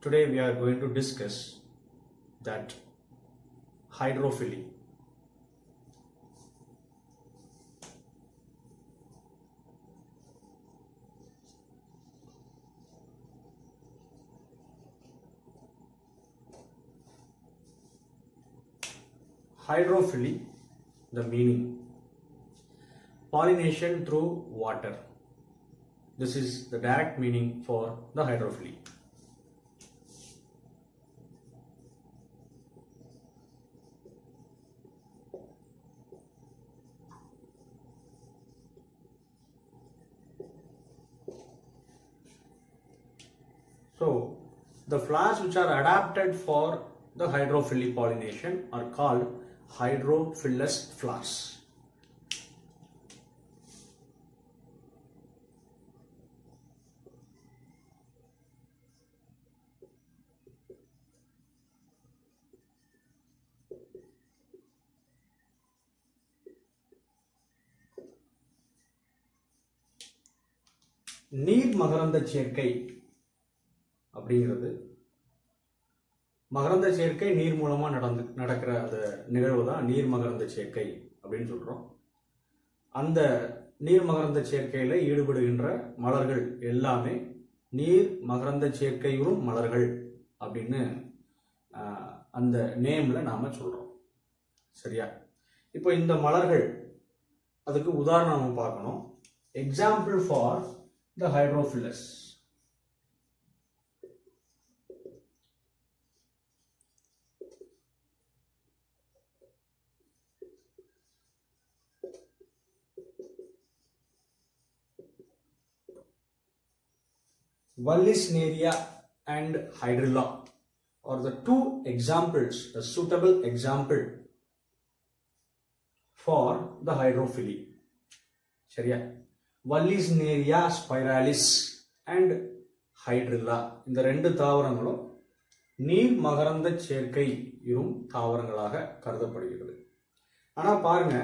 Today we are going to discuss that hydrophily. Hydrophily, the meaning: pollination through water. This is the direct meaning for the hydrophily. So, the flowers which are adapted for the hydrophily pollination are called hydrophilous flowers. நீர் மகரந்த சேர்க்கை அப்படிங்கிறது மகரந்த சேர்க்கை நீர் மூலமா நடக்கிற அந்த நிகழ்வு தான் நீர் மகரந்த சேர்க்கை அப்படின்னு சொல்றோம். அந்த நீர் மகரந்த சேர்க்கையில ஈடுபடுகின்ற மலர்கள் எல்லாமே நீர் மகரந்த சேர்க்கையுறும் மலர்கள் அப்படின்னு அந்த நேம்ல நாம சொல்றோம். சரியா? இப்போ இந்த மலர்கள், அதுக்கு உதாரணம் நம்ம பார்க்கணும். Example for the hydrophilous. Vallisneria and Hydrilla are the two examples, the suitable example for the hydrophily. சரியா? Vallisneria spiralis and Hydrilla, இந்த ரெண்டு தாவரங்களும் நீர் மகரந்த சேர்க்கை இரும் தாவரங்களாக கருதப்படுகிறது. ஆனா பாருங்க,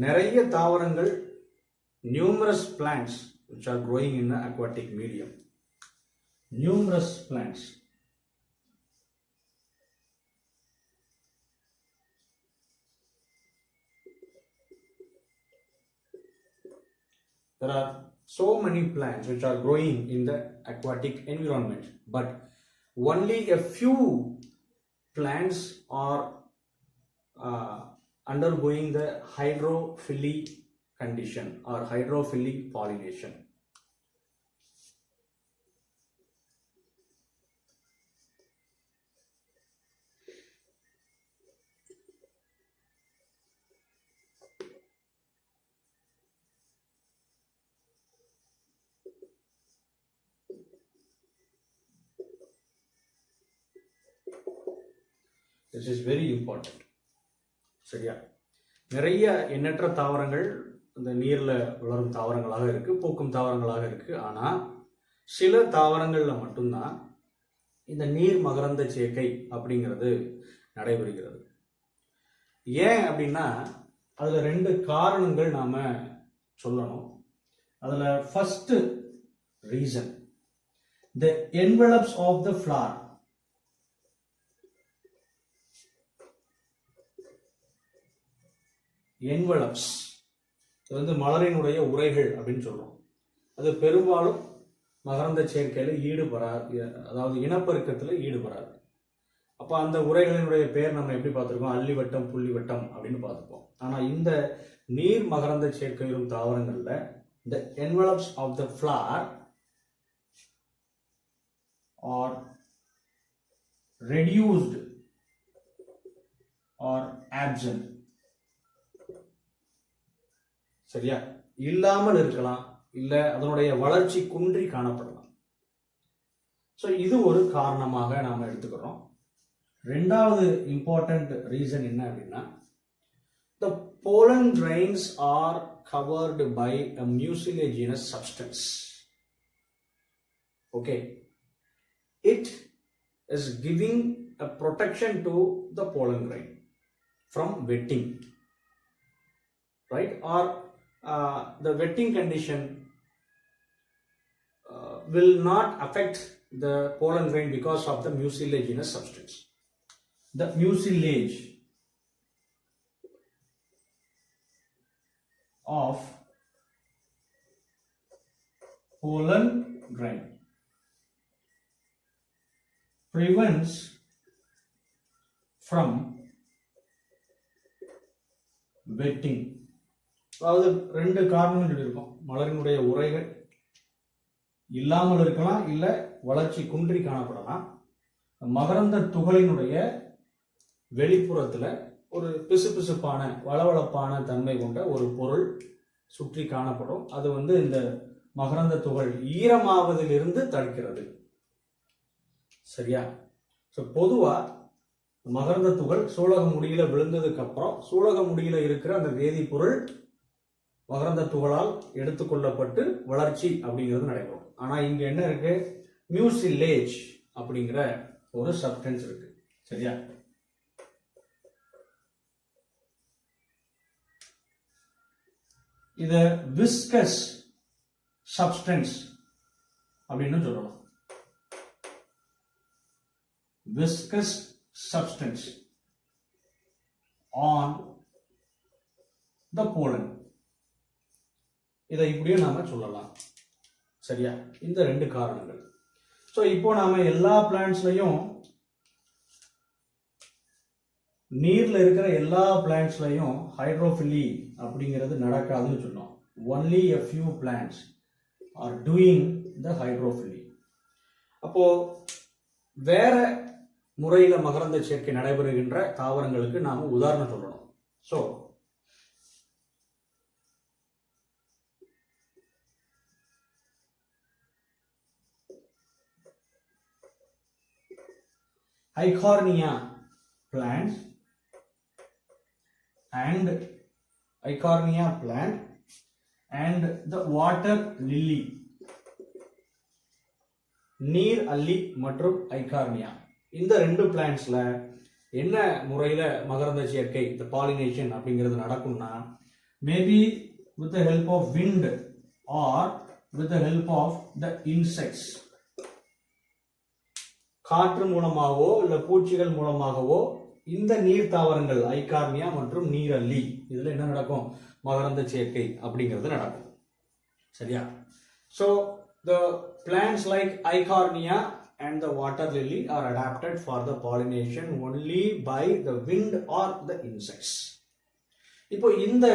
நிறைய தாவரங்கள், numerous plants which are growing in an aquatic medium. Numerous plants. There are so many plants which are growing in the aquatic environment, but only a few plants are undergoing the hydrophily condition or hydrophily pollination. This is very important. சரியா? நிறைய எண்ணற்ற தாவரங்கள் இந்த நீர்ல வளரும் தாவரங்களாக இருக்கு, பூக்கும் தாவரங்களாக இருக்கு. ஆனா சில தாவரங்கள்ல மட்டும்தான் இந்த நீர் மகரந்த சேர்க்கை அப்படிங்கிறது நடைபெறுகிறது. ஏன் அப்படின்னா அதுல ரெண்டு காரணங்கள் நாம சொல்லணும். அதுல first reason, the envelopes of the flower. Envelopes, இது வந்து மலரினுடைய உரைகள் அப்படின்னு சொல்றோம். அது பெரும்பாலும் மகரந்த சேர்க்கையில ஈடுபடாது, அதாவது இனப்பெருக்கத்துல ஈடுபடாது. அப்ப அந்த உரைகளினுடைய பேர் நம்ம எப்படி பார்த்திருக்கோம்? அல்லிவட்டம், புள்ளிவட்டம் அப்படின்னு பார்த்திருப்போம். ஆனா இந்த நீர் மகரந்த சேர்க்கையிலும் தாவரங்கள்ல the envelopes of the flower are reduced or absent. சரியா? இல்லாமல் இருக்கலாம், இல்ல அதனுடைய வளர்ச்சி குன்றி காணப்படலாம். சோ இது ஒரு காரணமாக நாம எடுத்துக்கிறோம். ரெண்டாவது இம்பார்ட்டன்ட் ரீசன் என்ன அப்படின்னா, the pollen grains are covered by a mucilaginous substance. Okay, it is giving a protection to the pollen grain from wetting, right? Or the wetting condition will not affect the pollen grain because of the mucilaginous substance. The mucilage of pollen grain prevents from wetting. அதாவது ரெண்டு காரணங்கள் சொல்லியிருக்கோம். மலரினுடைய உரைகள் இல்லாமல் இருக்கலாம், இல்ல வளர்ச்சி குன்றி காணப்படலாம். மகரந்த துகளினுடைய வெளிப்புறத்துல ஒரு பிசுபிசுப்பான வளவளப்பான தன்மை கொண்ட ஒரு பொருள் சுற்றி காணப்படும். அது இந்த மகரந்த துகள் ஈரமாவதிலிருந்து தடுக்கிறது. சரியா? பொதுவா மகரந்த துகள் சூலக முடியில விழுந்ததுக்கு அப்புறம் சூலக முடியில இருக்கிற அந்த வேதிப்பொருள் மகரந்த துகளால் எடுத்துக்கொள்ளப்பட்டு வளர்ச்சி அப்படிங்கிறது நடைபெறும். ஆனா இங்க என்ன இருக்கு? மியூசிலேஜ் அப்படிங்கிற ஒரு சப்ஸ்டன்ஸ் இருக்கு. சரியா? இத விஸ்கஸ் சப்ஸ்டன்ஸ் அப்படின்னு சொல்லலாம். viscous substance on the pollen. இதை இப்படியே நாம சொல்லலாம். சரியா? இந்த ரெண்டு காரணங்கள். சோ இப்போ நாம எல்லா பிளான்ட்ஸ்லயும் நீர்ல இருக்கிற எல்லா பிளான்ட்ஸ்லயும் ஹைட்ரோஃபிலி அப்படிங்கிறது நடக்காதுன்னு சொன்னோம். only a few plants are doing the hydrophily. அப்போ வேற முறையில மகரந்த சேர்க்கை நடைபெறுகின்ற தாவரங்களுக்கு நாம உதாரணம் சொல்லணும். So Eichhornia plants and Eichhornia plant and the water lily, நீர் அல்லி மற்றும் ஐகார்னியா, இந்த ரெண்டு பிளான்ட்ஸ்ல என்ன முறையில மகரந்த சேர்க்கை the pollination அப்படிங்கிறது நடக்கும்னா, maybe with the help of wind or with the help of the insects. காற்று மூலமாகவோ இல்ல பூச்சிகள் மூலமாகவோ இந்த நீர் தாவரங்கள் ஐகார்னியா மற்றும் நீரல்லி இதுல என்ன நடக்கும்? மகரந்த சேர்க்கை அப்படிங்கிறது நடக்கும். சரியா? So the plants like Eichhornia and the water lily are adapted for the pollination only by the wind or the insects. இப்போ இந்த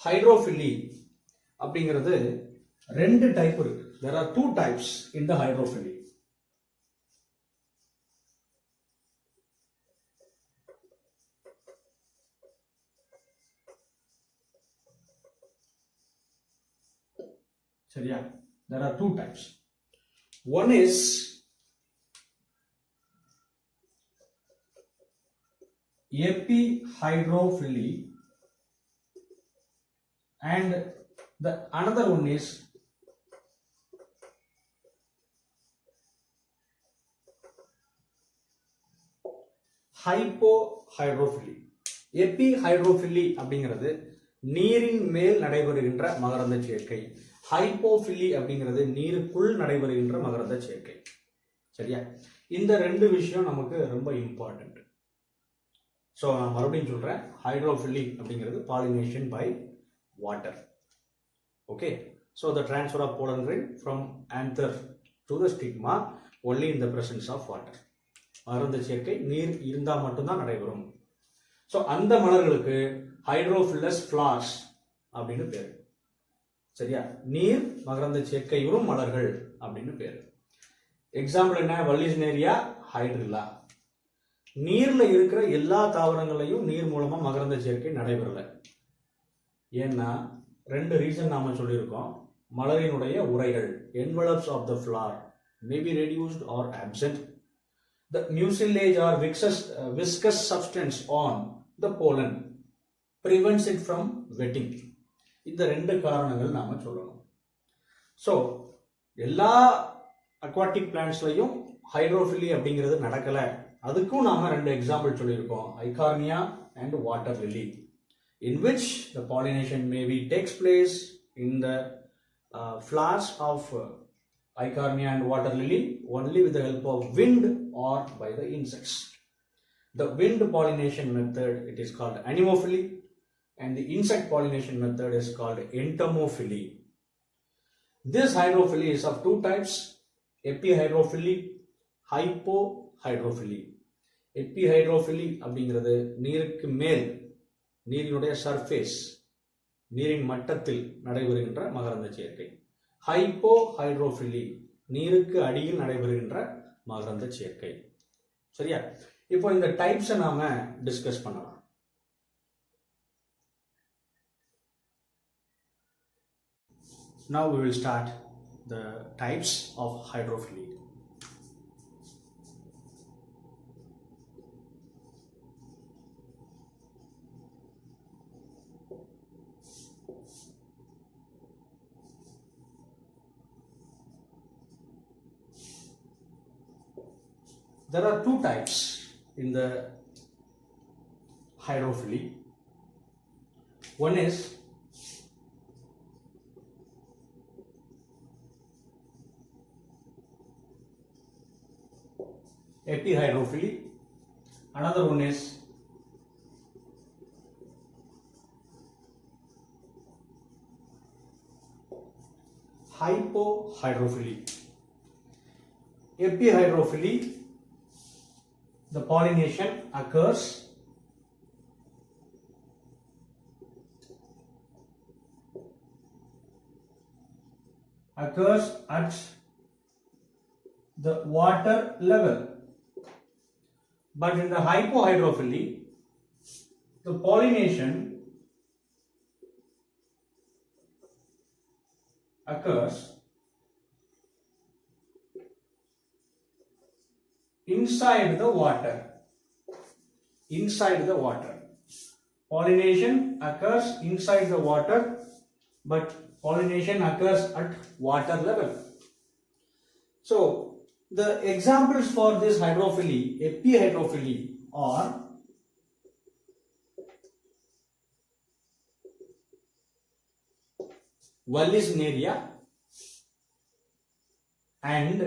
ஹைட்ரோஃபிலி அப்படிங்கிறது ரெண்டு டைப் இருக்கு. There are two types in the hydrophily. சரியா? There are two types. One is epihydrophily and the another one is hypohydrophily. epihydrophily அப்படிங்கிறது நீரின் மேல் நடைபெறுகின்ற மகரந்த சேர்க்கை. ஹைப்போஃபிலி அப்படிங்கிறது நீருக்குள் நடைபெறுகின்ற மகரந்த சேர்க்கை. சரியா? இந்த ரெண்டு விஷயம் நமக்கு ரொம்ப இம்பார்ட்டன்ட். ஸோ நான் மறுபடியும் சொல்றேன், ஹைட்ரோஃபிலி அப்படிங்கிறது pollination by water. Okay, so the transfer of pollen grain from anther to the stigma only in the presence of water. மகரந்த சேர்க்கை நீர் இருந்தால் மட்டும்தான் நடைபெறும். ஸோ அந்த மலர்களுக்கு ஹைட்ரோஃபில்லஸ் ஃபிளார்ஸ் அப்படின்னு பேரு. சரியா? நீர் மகரந்த சேர்க்கையுறும் மலர்கள் அப்படின்னு பேரு. எக்ஸாம்பிள் என்ன? வல்லிஸ்னேரியா, ஹைட்ரில்லா. நீர்ல இருக்கிற எல்லா தாவரங்களையும் நீர் மூலமா மகரந்த சேர்க்கை நடைபெறல. ஏன்னா ரெண்டு ரீசன் நாம சொல்லியிருக்கோம். மலரினுடைய உரைகள் envelopes of the flower may be reduced or absent. The mucilage or viscous substance on the pollen prevents it from wetting. இந்த ரெண்டு காரணங்கள் நாம சொல்லணும். ஸோ எல்லா அக்வாட்டிக் பிளான்ட்ஸ்லையும் ஹைட்ரோஃபிலி அப்படிங்கிறது நடக்கல. அதுக்கும் நாம ரெண்டு எக்ஸாம்பிள் சொல்லியிருக்கோம், Eichhornia and water lily, in which the pollination maybe takes place in the flowers of Eichhornia and water lily only with the help of wind or by the insects. The wind pollination method, it is called anemophily, and the insect pollination method is called entomophily. This hydrophily is of two types: epihydrophily, hypohydrophily. Epihydrophily அப்படிங்கிறது நீருக்கு மேல், நீரினுடைய surface, நீரின் மட்டத்தில் நடைபெறுகின்ற மகரந்த சேர்க்கை. ஹைப்போஹைட்ரோஃபிலி நீருக்கு அடியில் நடைபெறுகின்ற மகரந்த சேர்க்கை. சரியா? இப்போ இந்த டைப்ஸை நாம டிஸ்கஸ் பண்ணலாம். Now we will start the types of hydrophily. There are two types in the hydrophily. One is epihydrophily, another one is hypohydrophily. Epihydrophily, the pollination occurs at the water level, but in the hypohydrophily, the pollination occurs inside the water. Inside the water. Pollination occurs inside the water, but pollination occurs at water level. So, the examples for this hydrophily, epihydrophily, are Vallisneria and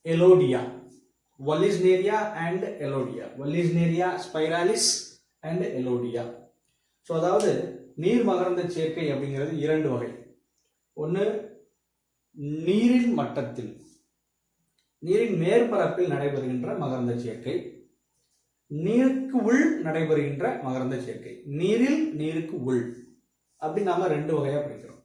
Elodea. Vallisneria and Elodea. Vallisneria spiralis and Elodea. So அதாவது நீர் மகரந்த சேர்க்கை அப்படிங்கிறது இரண்டு வகை. ஒன்று நீரின் மட்டத்தில், நீரின் மேற்பரப்பில் நடைபெறுகின்ற மகரந்த சேர்க்கை, நீருக்கு உள் நடைபெறுகின்ற மகரந்த சேர்க்கை. நீரில், நீருக்கு உள் அப்படி நாம ரெண்டு வகையா பிரிக்கிறோம்.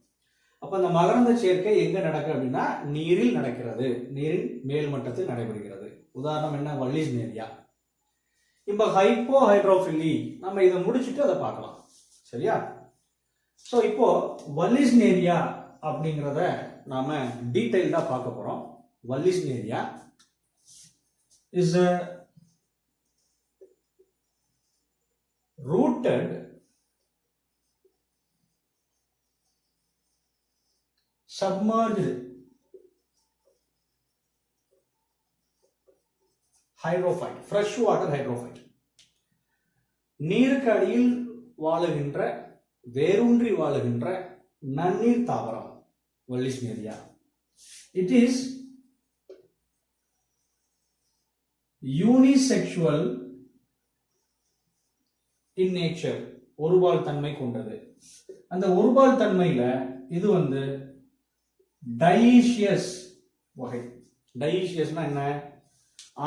அப்ப அந்த மகரந்த சேர்க்கை எங்க நடக்கு அப்படின்னா நீரில் நடக்கிறது, நீரின் மேல் மட்டத்தில் நடைபெறுகிறது. உதாரணம் என்ன? வல்லிஸ்னேரியா. இப்ப ஹைப்போஹைட்ரோஃபிலி நம்ம இதை முடிச்சுட்டு அதை பார்க்கலாம். சரியா? சோ இப்போ வல்லிஸ்னேரியா அப்படிங்கறத நாம டீடைல்டா பார்க்க போறோம். வல்லிஸ்னேரியா is a rooted submerged hydrophyte, freshwater hydrophyte. நீருக்கு அடியில் வாழுகின்ற, வேரூன்றி வாழுகின்ற நன்னீர் தாவரம் வல்லிஸ்னேரியா. It is unisexual in nature. ஒருபால் தன்மை கொண்டது. அந்த ஒருபால் தன்மையில இது டைஈஷியஸ் வகை. டைஈஷியஸ்னா என்ன?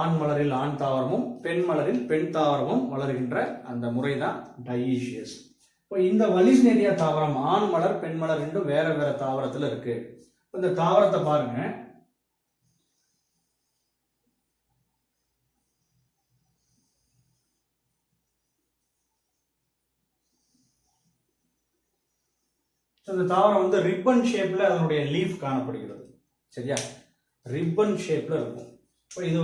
ஆண் மலரில் ஆண் தாவரமும் பெண் மலரில் பெண் தாவரமும் வளர்கின்ற அந்த முறைதான் டைஈஷியஸ். இப்போ இந்த வல்லிஸ்னேரியா தாவரம் ஆண் மலர் பெண் மலர் ரெண்டும் வேற வேற தாவரத்துல இருக்கு. இந்த தாவரத்தை பாருங்க. இந்த தாவரம் ரிப்பன் ஷேப்ல அதனுடைய லீஃப் காணப்படுகிறது. சரியா? ரிப்பன் ஷேப்ல இருக்கும். இப்போ இது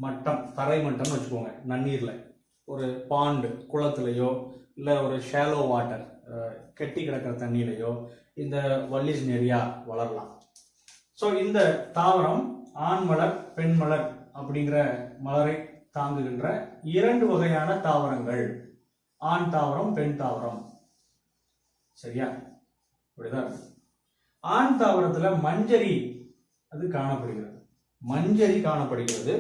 மட்டம், தரை மட்டம்னு வச்சுக்கோங்க. நன்னீர்ல ஒரு பாண்டு, குளத்திலையோ இல்லை ஒரு ஷேலோ வாட்டர், கெட்டி கிடக்கிற தண்ணியிலையோ இந்த வல்லிஸ்னேரியா வளரலாம். ஸோ இந்த தாவரம் ஆண் மலர் பெண் மலர் அப்படிங்கிற மலரை தாங்குகின்ற இரண்டு வகையான தாவரங்கள், ஆண் தாவரம் பெண் தாவரம். சரியா? இப்படிதான். ஆண் தாவரத்துல மஞ்சரி அது காணப்படுகிறது. மஞ்சரி காணப்படுகிறது.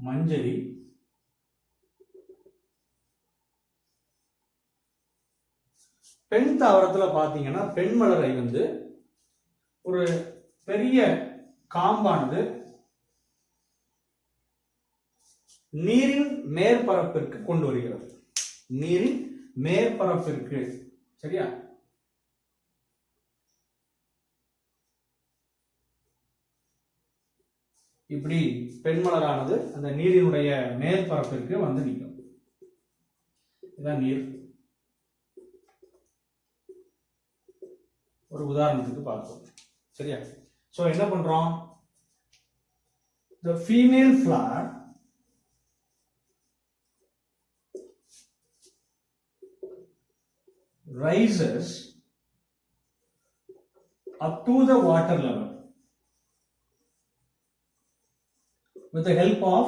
மஞ்சரி. பெண் தாவரத்துல பாத்தீங்கன்னா பெண் மலரை வந்து ஒரு பெரிய காம்பானது நீரின் மேற்பரப்பிற்கு கொண்டு வருகிறது. நீரின் மேற்பரப்பிற்கு. சரியா? இப்படி பெண்மலரானது அந்த நீரினுடைய மேற்பரப்பிற்கு வந்து நிற்கும். இதான் நீர். ஒரு உதாரணத்துக்கு பார்ப்போம். சரியா? சோ என்ன பண்றோம்? The female flower rises up to the water level with the help of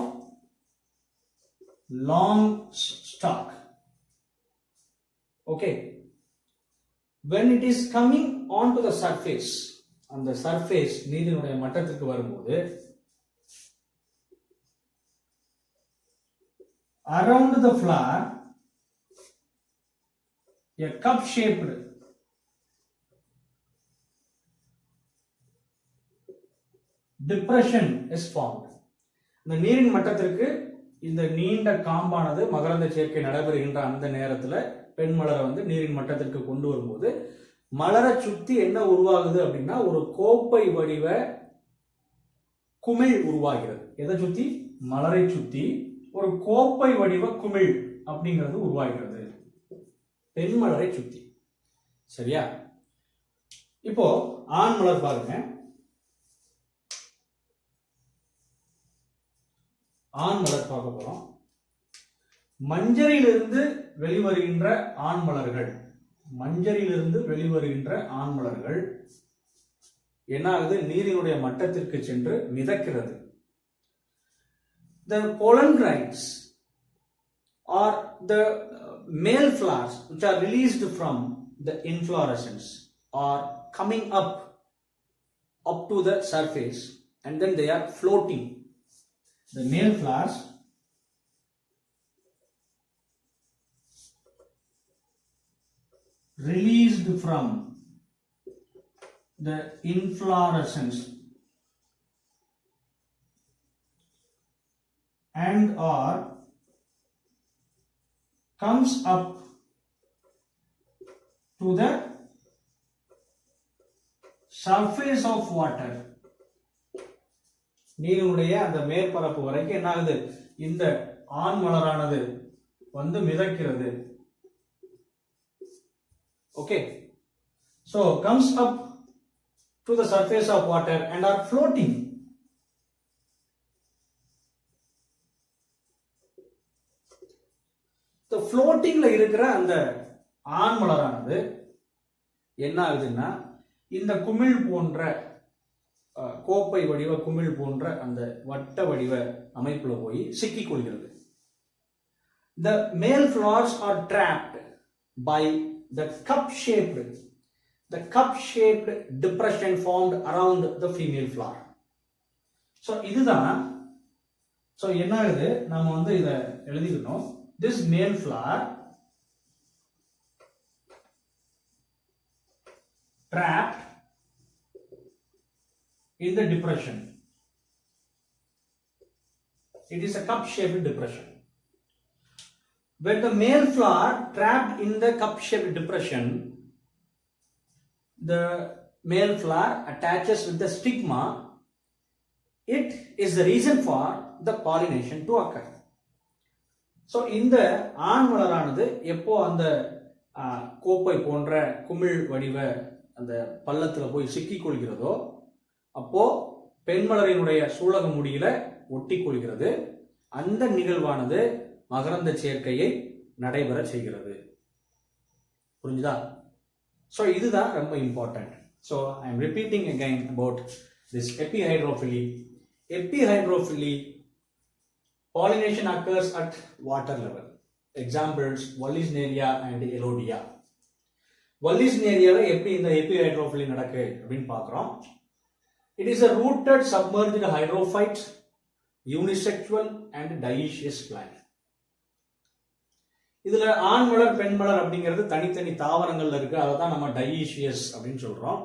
long stalk. Okay. When it is coming onto the surface, on the surface நீரினுடைய மட்டத்துக்கு வரும்போது around the flower a cup shaped depression is formed. இந்த நீரின் மட்டத்திற்கு இந்த நீண்ட காம்பானது மகரந்த சேர்க்கை நடைபெறுகின்ற அந்த நேரத்துல பெண் மலரை வந்து நீரின் மட்டத்திற்கு கொண்டு வரும்போது மலரை சுத்தி என்ன உருவாகுது அப்படின்னா ஒரு கோப்பை வடிவ குமிழ் உருவாகிறது. எதை சுத்தி? மலரை சுத்தி ஒரு கோப்பை வடிவ குமிழ் அப்படிங்கிறது உருவாகிறது பெண் மலரை சுத்தி. சரியா? இப்போ ஆண் மலர் பாருங்க. ஆண் மலர் பார்க்க போறோம். மஞ்சரிலிருந்து வெளிவருகின்ற ஆண் மலர்கள், மஞ்சரிலிருந்து வெளிவருகின்ற ஆண் மலர்கள் என்ன ஆகுது? நீரினுடைய மட்டத்திற்கு சென்று மிதக்கிறது. The pollen grains or the male flowers which are released from the inflorescence are coming up to the surface and then they are floating. The male flowers released from the inflorescence and or comes up to the surface of water. நீருடைய அந்த மேற்பரப்பு வரைக்கும் என்ன ஆகுது? இந்த ஆண் மலரானது வந்து மிதக்கிறது. Okay, so comes up to the surface of water and are floating. The floatingல இருக்கிற அந்த ஆண் மலரானது என்ன ஆகுதுன்னா இந்த குமிழ் போன்ற கோப்பை வடிவ குமிழ் போன்ற அந்த வட்ட வடிவ அமைப்புல போய் சிக்கிக் கொள்கிறது. The male flowers are trapped by the cup-shaped depression formed around the female flower. So இதுதான். So என்ன ஆகுது? நாம வந்து இத எழுதிக்கணும். This male flower trapped in the depression. It is a cup-shaped depression. When the male flower trapped in the cup-shaped depression, the male flower attaches with the stigma. It is the reason for the pollination to occur. So இந்த ஆண் மலரானது எப்போ அந்த கோப்பை போன்ற குமிழ் வடிவ அந்த பள்ளத்துல போய் சிக்கிக் கொள்கிறதோ அப்போ பெண் மலரினுடைய சூலக முடியில ஒட்டி கொள்கிறது. அந்த நிகழ்வானது மகரந்த சேர்க்கையை நடைபெற செய்கிறது. புரிஞ்சுதா? So இதுதான் ரொம்ப important. So I am repeating again about this epihydrophily. Epihydrophily, pollination occurs at water level. Examples: Wallisneria and Elodia. Valli's ஏரியால எப்படி இந்த எபிஹைட்ரோஃபிலி நடக்கு அப்படின்னு பார்க்குறோம். It is a rooted submerged hydrophyte, unisexual and dioecious plant. இதுல ஆண் மலர் பெண் மலர் அப்படிங்கிறது தனித்தனி தாவரங்கள்ல இருக்கு. அதை தான் நம்ம டைஈஷியஸ் அப்படின்னு சொல்றோம்.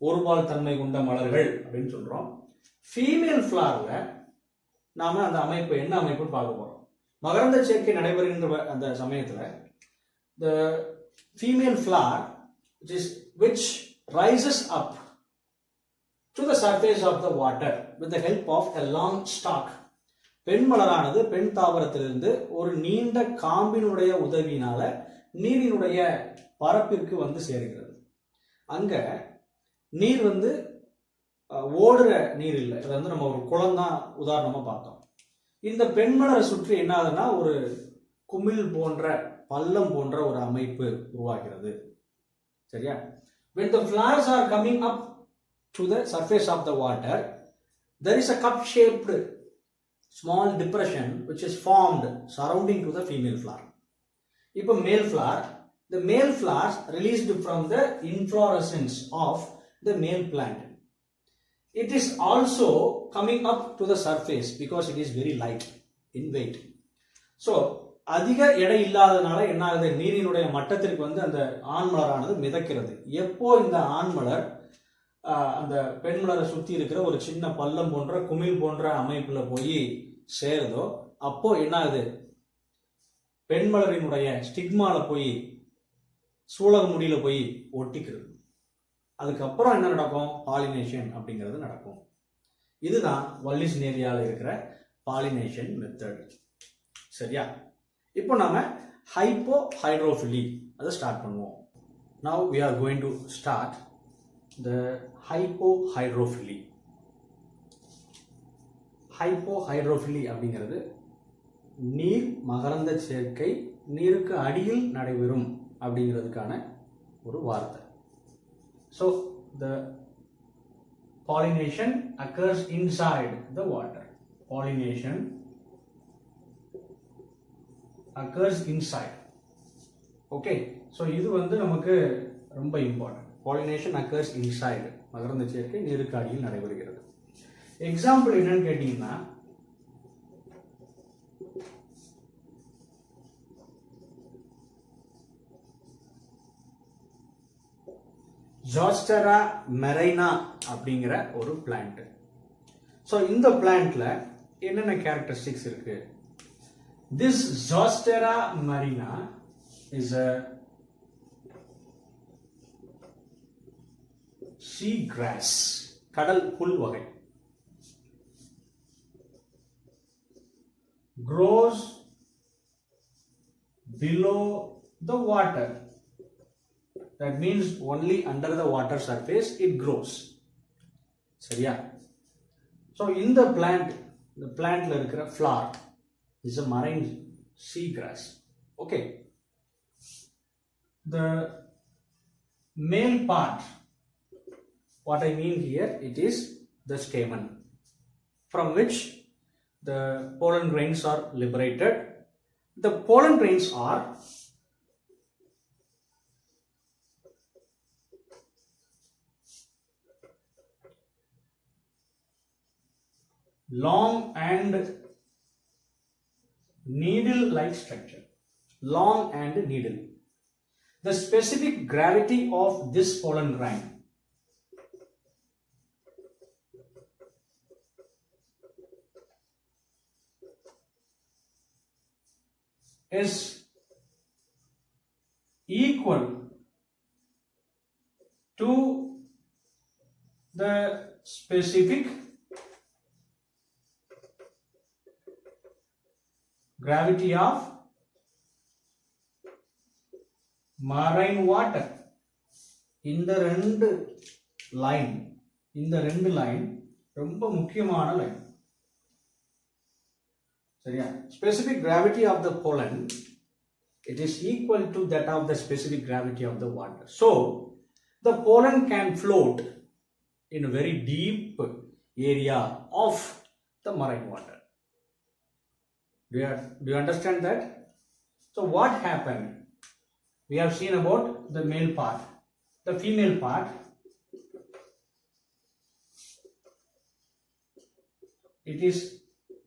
ஒருபால் தன்மை கொண்ட மலர்கள் அப்படின்னு சொல்றோம். ஃபீமேல் ஃபிளார்ல நாம அந்த அமைப்பு என்ன அமைப்புன்னு பார்க்க போறோம். மகரந்த சேர்க்கை நடைபெறுகின்ற அந்த சமயத்துல the female flower which rises up to the surface of the water with the help of a long stalk. பெண் மலரானது பெண் தாவரத்திலிருந்து ஒரு நீண்ட காம்பினுடைய உதவியினால நீரினுடைய பரப்பிற்கு வந்து சேர்கிறது. அங்க நீர் வந்து ஓடுற நீர் இல்லை, அது வந்து நம்ம ஒரு குளம் தான் உதாரணமா பார்த்தோம். இந்த பெண் மலரை சுற்றி என்ன ஆகுதுன்னா ஒரு குமிழ் போன்ற பள்ளம் போன்ற ஒரு அமைப்பு உருவாகிறது. சரியா? when the flowers are coming up to the surface of the water, there is a cup-shaped small depression which is formed surrounding to the female flower. இப்போ male flower, the male flowers released from the inflorescence of the male plant. It is also coming up to the surface because it is very light in weight. So அதிக எடை இல்லாதனால என்ன ஆகுது, நீரினுடைய மட்டத்திற்கு வந்து அந்த ஆண் மலரானது மிதக்கிறது. எப்போ இந்த ஆண் மலர் அந்த பெண் மலரை சுத்தி இருக்கிற ஒரு சின்ன பள்ளம் போன்ற குமிழ் போன்ற அமைப்புல போய் சேருதோ அப்போ என்ன ஆகுது, பெண் மலரினுடைய ஸ்டிக்மால போய் சூலக முடியில போய் ஒட்டிக்கிறது. அதுக்கப்புறம் என்ன நடக்கும், பாலினேஷன் அப்படிங்கிறது நடக்கும். இதுதான் வல்லிஸ் நேரியால இருக்கிற பாலினேஷன் மெத்தட். சரியா? இப்போ நாம ஹைப்போஹைட்ரோஃபிலி அதை ஸ்டார்ட் பண்ணுவோம். Now we are going to start the hypohydrophily. ஹைப்போஹைட்ரோஃபிலி அப்படிங்கிறது நீர் மகரந்த சேர்க்கை நீருக்கு அடியில் நடைபெறும் அப்படிங்கிறதுக்கான ஒரு வார்த்தை. So the pollination occurs inside the water. Pollination occurs inside. Okay, so இது வந்து நமக்கு ரொம்ப இம்பார்ட்டன்ட். pollination occurs inside. மகரந்த சேர்க்கை நீருக்கு அடியில் நடைபெறுகிறது. எக்ஸாம்பிள் என்னன்னு கேட்டீங்கன்னா, ஜாஸ்டரா மெரைனா அப்படிங்கிற ஒரு பிளான்ட். ஸோ இந்த பிளான்ட்ல என்னென்ன கேரக்டரிஸ்டிக்ஸ் இருக்கு? This Zostera marina is a sea grass, கடல் புல் வகை. Grows below the water. That means only under the water surface it grows. சரியா? So in the plantல இருக்கிற flower is a marine seagrass. Okay. The male part, what I mean here, it is the stamen from which the pollen grains are liberated. The pollen grains are long and needle-like structure. Long and needle. The specific gravity of this pollen grain is equal to the specific gravity of marine water. இந்த ரெண்டு line ரொம்ப முக்கியமான line. சரியா? specific gravity of the pollen, it is equal to that of the specific gravity of the water. So the pollen can float in a very deep area of the marine water. Do you understand that? So what happened? we have seen about the male part. The female part, it is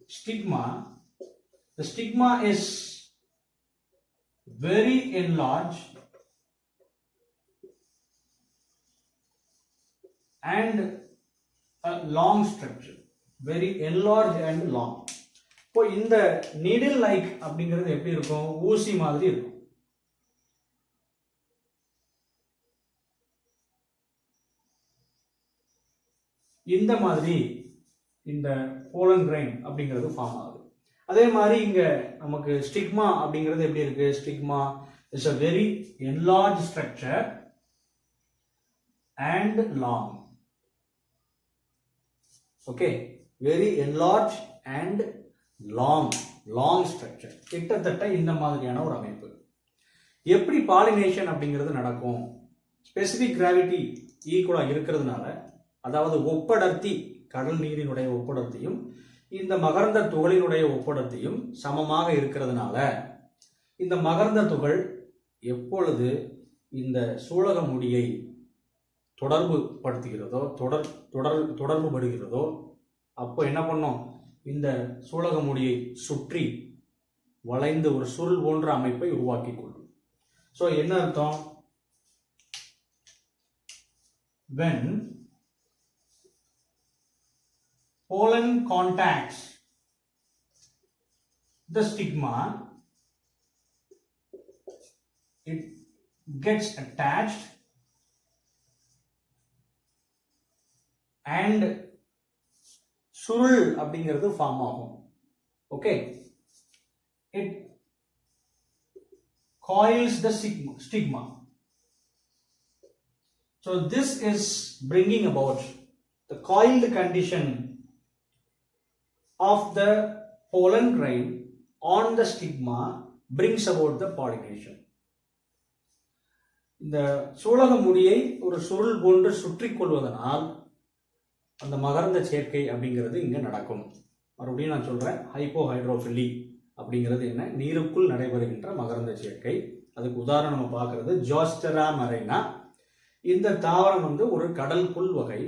stigma. The stigma is very enlarged and a long structure, very enlarged and long. இப்போ இந்த needle like அப்படிங்கிறது எப்படி இருக்கும்? ஊசி மாதிரி இருக்கும். இந்த மாதிரி இந்த போலன் கிரைன் அப்படிங்கிறது ஃபார்ம் ஆகுது. அதே மாதிரி இங்க நமக்கு ஸ்டிக்மா அப்படிங்கிறது எப்படி இருக்கு? Stigma is a very enlarged structure and long. Okay, very enlarged and long structure. கிட்டத்தட்ட இந்த மாதிரியான ஒரு அமைப்பு. எப்படி பாலினேஷன் அப்படிங்கிறது நடக்கும்? ஸ்பெசிபிக் கிராவிட்டி ஈக்குவலா இருக்கிறதுனால, அதாவது ஒப்படர்த்தி, கடல் நீரினுடைய ஒப்படர்த்தியும் இந்த மகரந்த துகளினுடைய ஒப்படர்த்தியும் சமமாக இருக்கிறதுனால, இந்த மகரந்த துகள் எப்பொழுது இந்த சூலக முடியை தொடர்பு படுத்துகிறதோ, தொடர்பு படுகிறதோ, அப்போ என்ன பண்ணும்? இந்த சூலக முடியை சுற்றி வளைந்து ஒரு சுருள் போன்ற அமைப்பை உருவாக்கி கொள்ளும். ஸோ என்ன அர்த்தம்? when pollen contacts the stigma, it gets attached and சுருள் அப்படிங்கிறது ஃபார்ம் ஆகும். Okay, it coils the stigma. So this is bringing about the coiled condition of the pollen grain on the stigma brings about the pollination. இந்த சூலக முடியை ஒரு சுருள் போன்று சுற்றி கொள்வதனால் அந்த மகரந்த சேர்க்கை அப்படிங்கிறது இங்க நடக்கும். மறுபடியும் நான் சொல்றேன், ஹைப்போஹைட்ரோஃபிலி அப்படிங்கிறது என்ன? நீருக்குள் நடைபெறுகின்ற மகரந்த சேர்க்கை. அதுக்கு உதாரணம் நம்ம பார்க்கறது ஜோஸ்டரா மரைனா. இந்த தாவரம் ஒரு கடல் புல் வகை.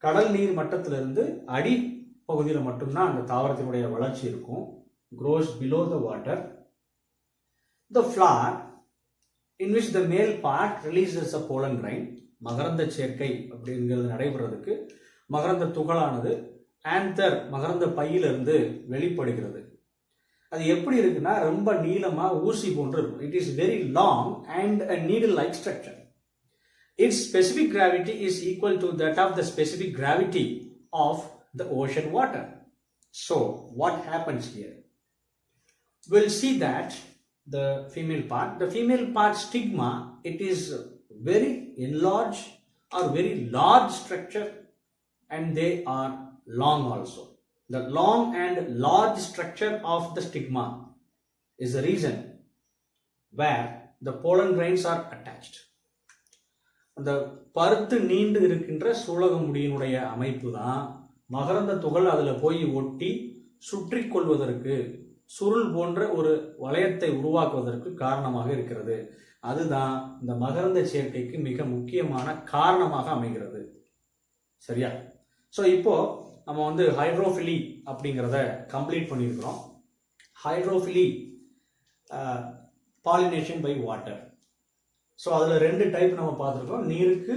கடல் நீர் மட்டத்திலிருந்து அடி பகுதியில் மட்டும்தான் அந்த தாவரத்தினுடைய வளர்ச்சி இருக்கும். grows below the water. The flower in which the male part releases a pollen grain. மகரந்த சேர்க்கை அப்படிங்கிறது நடைபெறதுக்கு மகரந்த துகளானது ஆந்தர் மகரந்த பையிலிருந்து வெளிப்படுகிறது. அது எப்படி இருக்குன்னா, ரொம்ப நீளமா ஊசி போன்று இருக்கும். It is very long and a needle like structure. Its specific gravity is equal to that of the specific gravity of the ocean water. So what happens here? We'll see that the female part stigma, it is very enlarged or very large structure, and they are long also. The long and large structure of the stigma is the reason where the pollen grains are attached. அந்த பருத்து நீண்டு இருக்கின்ற சூலக முடியினுடைய அமைப்பு தான் மகரந்த துகள் அதில் போய் ஒட்டி சுற்றி கொள்வதற்கு, சுருள் போன்ற ஒரு வளையத்தை உருவாக்குவதற்கு காரணமாக இருக்கிறது. அதுதான் இந்த மகரந்த சேர்க்கைக்கு மிக முக்கியமான காரணமாக அமைகிறது. சரியா? ஸோ இப்போ நம்ம ஹைட்ரோஃபிலி அப்படிங்கிறத கம்ப்ளீட் பண்ணியிருக்கிறோம். Hydrophily pollination by water. So அதில் 2 டைப் நம்ம பார்த்துருக்கோம். நீருக்கு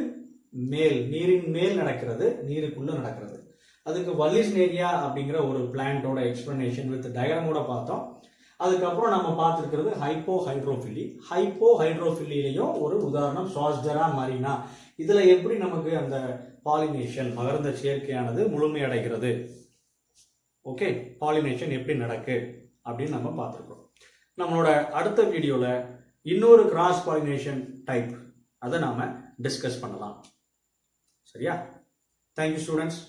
மேல், நீரின் மேல் நடக்கிறது, நீருக்குள்ள நடக்கிறது. அதுக்கு வல்லிஸ்னேரியா அப்படிங்கிற ஒரு பிளான்ட்டோட எக்ஸ்பிளனேஷன் வித் டயக்ராமோட பார்த்தோம். அதுக்கப்புறம் நம்ம பார்த்துருக்கிறது ஹைப்போஹைட்ரோஃபிலி. ஹைப்போஹைட்ரோஃபிலிலையும் ஒரு உதாரணம் சாஸ்டரா மரினா. இதுல எப்படி நமக்கு அந்த பாலினேஷன், மகரந்த சேர்க்கையானது முழுமையடைகிறது, ஓகே, பாலினேஷன் எப்படி நடக்கு அப்படின்னு நம்ம பார்த்துருக்கோம். நம்மளோட அடுத்த வீடியோல இன்னொரு கிராஸ் பாலினேஷன் டைப், அதை நாம டிஸ்கஸ் பண்ணலாம். சரியா? Thank you students.